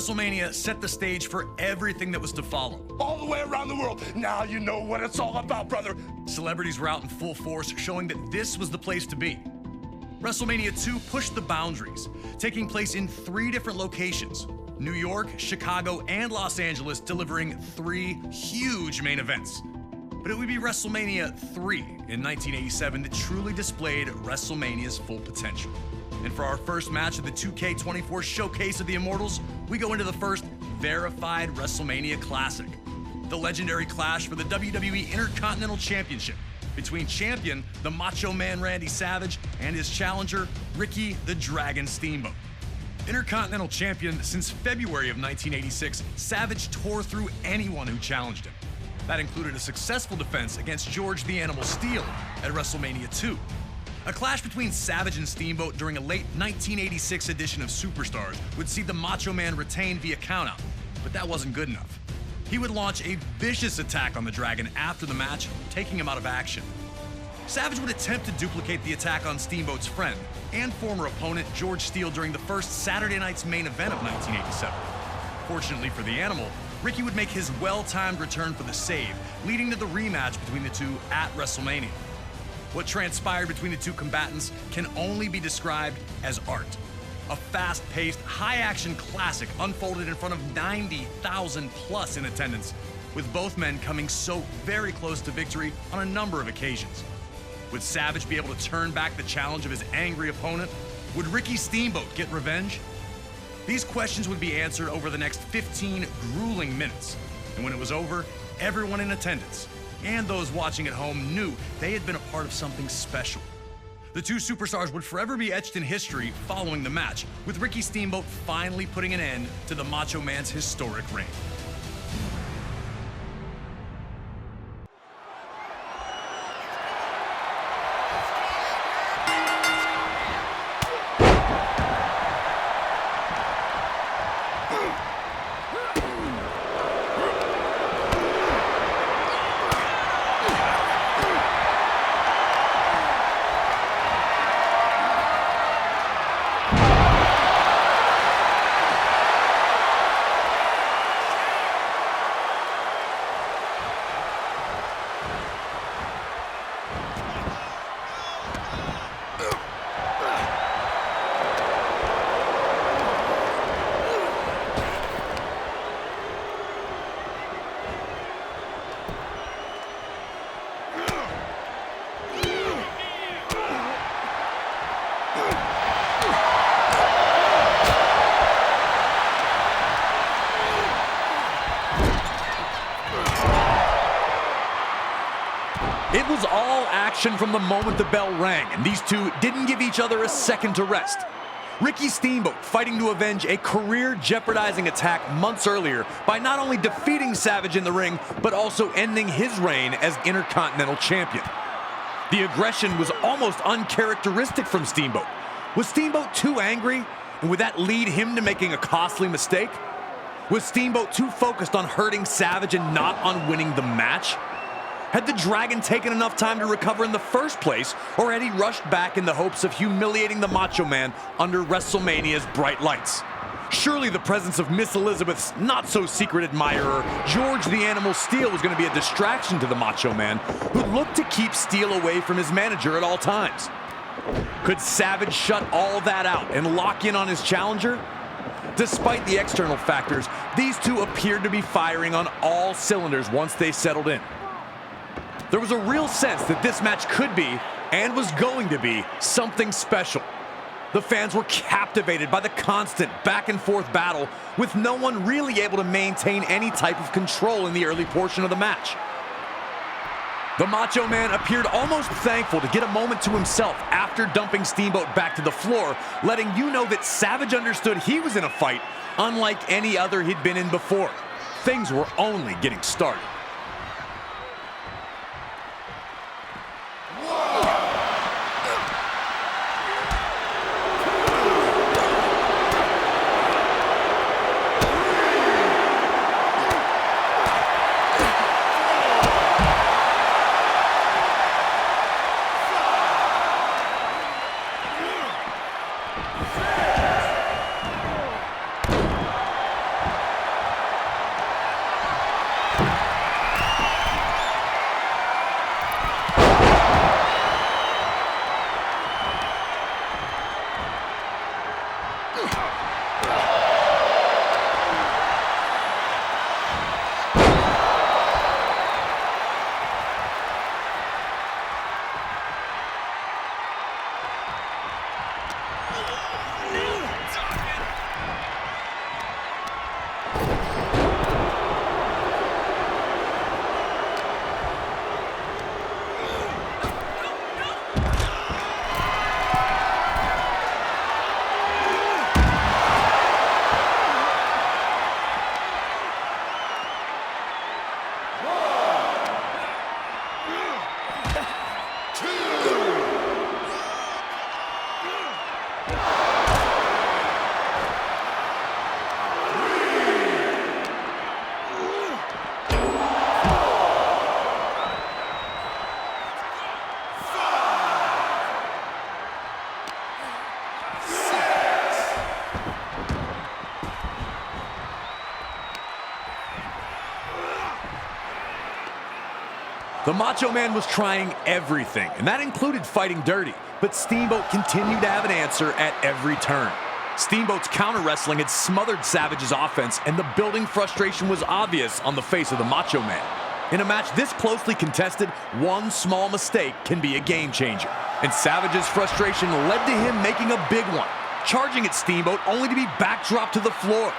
WrestleMania set the stage for everything that was to follow. All the way around the world. Now you know what it's all about, brother. Celebrities were out in full force, showing that this was the place to be. WrestleMania 2 pushed the boundaries, taking place in 3 different locations: New York, Chicago, and Los Angeles, delivering 3 huge main events. But it would be WrestleMania 3 in 1987 that truly displayed WrestleMania's full potential. And for our first match of the 2K24 Showcase of the Immortals, we go into the first verified WrestleMania Classic, the legendary clash for the WWE Intercontinental Championship between champion, the Macho Man Randy Savage, and his challenger, Ricky the Dragon Steamboat. Intercontinental Champion since February of 1986, Savage tore through anyone who challenged him. That included a successful defense against George the Animal Steele at WrestleMania 2. A clash between Savage and Steamboat during a late 1986 edition of Superstars would see the Macho Man retain via countout, but that wasn't good enough. He would launch a vicious attack on the Dragon after the match, taking him out of action. Savage would attempt to duplicate the attack on Steamboat's friend and former opponent George Steele during the first Saturday night's main event of 1987. Fortunately for the Animal, Ricky would make his well-timed return for the save, leading to the rematch between the two at WrestleMania. What transpired between the two combatants can only be described as art. A fast-paced, high-action classic unfolded in front of 90,000 plus in attendance, with both men coming so very close to victory on a number of occasions. Would Savage be able to turn back the challenge of his angry opponent? Would Ricky Steamboat get revenge? These questions would be answered over the next 15 grueling minutes. And when it was over, everyone in attendance and those watching at home knew they had been a part of something special. The two superstars would forever be etched in history following the match, with Ricky Steamboat finally putting an end to the Macho Man's historic reign. It was all action from the moment the bell rang, and these two didn't give each other a second to rest. Ricky Steamboat fighting to avenge a career-jeopardizing attack months earlier by not only defeating Savage in the ring, but also ending his reign as Intercontinental Champion. The aggression was almost uncharacteristic from Steamboat. Was Steamboat too angry, and would that lead him to making a costly mistake? Was Steamboat too focused on hurting Savage and not on winning the match? Had the Dragon taken enough time to recover in the first place, or had he rushed back in the hopes of humiliating the Macho Man under WrestleMania's bright lights? Surely the presence of Miss Elizabeth's not-so-secret admirer, George the Animal Steele, was going to be a distraction to the Macho Man, who looked to keep Steele away from his manager at all times. Could Savage shut all that out and lock in on his challenger? Despite the external factors, these two appeared to be firing on all cylinders once they settled in. There was a real sense that this match could be, and was going to be, something special. The fans were captivated by the constant back-and-forth battle, with no one really able to maintain any type of control in the early portion of the match. The Macho Man appeared almost thankful to get a moment to himself after dumping Steamboat back to the floor, letting you know that Savage understood he was in a fight unlike any other he'd been in before. Things were only getting started. The Macho Man was trying everything, and that included fighting dirty, but Steamboat continued to have an answer at every turn. Steamboat's counter wrestling had smothered Savage's offense, and the building frustration was obvious on the face of the Macho Man. In a match this closely contested, one small mistake can be a game changer. And Savage's frustration led to him making a big one, charging at Steamboat only to be backdropped to the floor.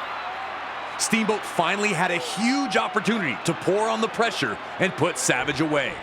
Steamboat finally had a huge opportunity to pour on the pressure and put Savage away.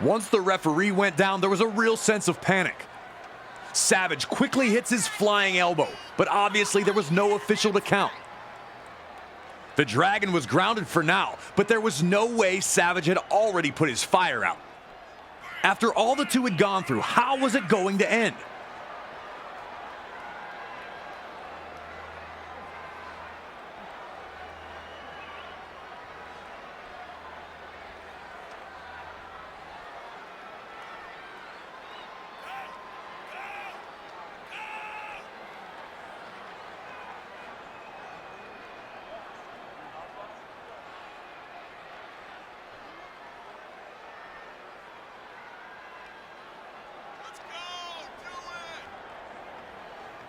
Once the referee went down, there was a real sense of panic. Savage quickly hits his flying elbow, but obviously there was no official to count. The Dragon was grounded for now, but there was no way Savage had already put his fire out. After all the two had gone through, how was it going to end?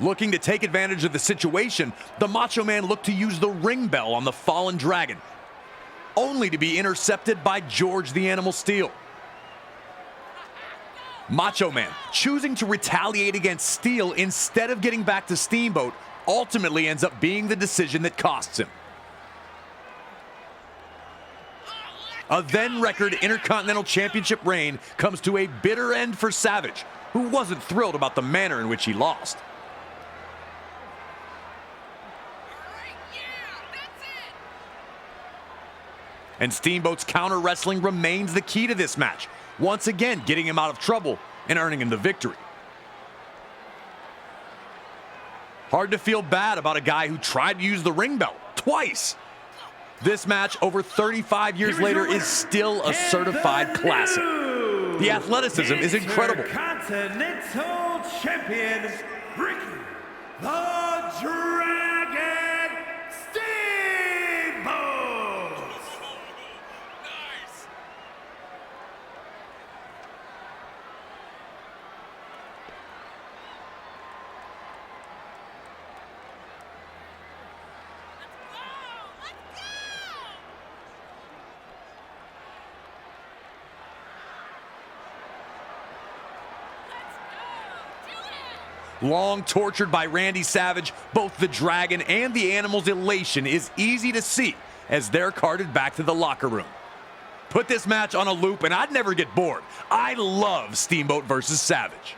Looking to take advantage of the situation, the Macho Man looked to use the ring bell on the fallen Dragon, only to be intercepted by George the Animal Steel. Macho Man, choosing to retaliate against Steel instead of getting back to Steamboat, ultimately ends up being the decision that costs him. A then-record Intercontinental Championship reign comes to a bitter end for Savage, who wasn't thrilled about the manner in which he lost. And Steamboat's counter wrestling remains the key to this match, once again getting him out of trouble and earning him the victory. Hard to feel bad about a guy who tried to use the ring bell twice. This match, over 35 years later, is still a certified classic. The athleticism is incredible. Intercontinental Champion, Ricky the Dragon Steamboat. Long tortured by Randy Savage, both the Dragon and the Animal's elation is easy to see as they're carted back to the locker room. Put this match on a loop and I'd never get bored. I love Steamboat versus Savage.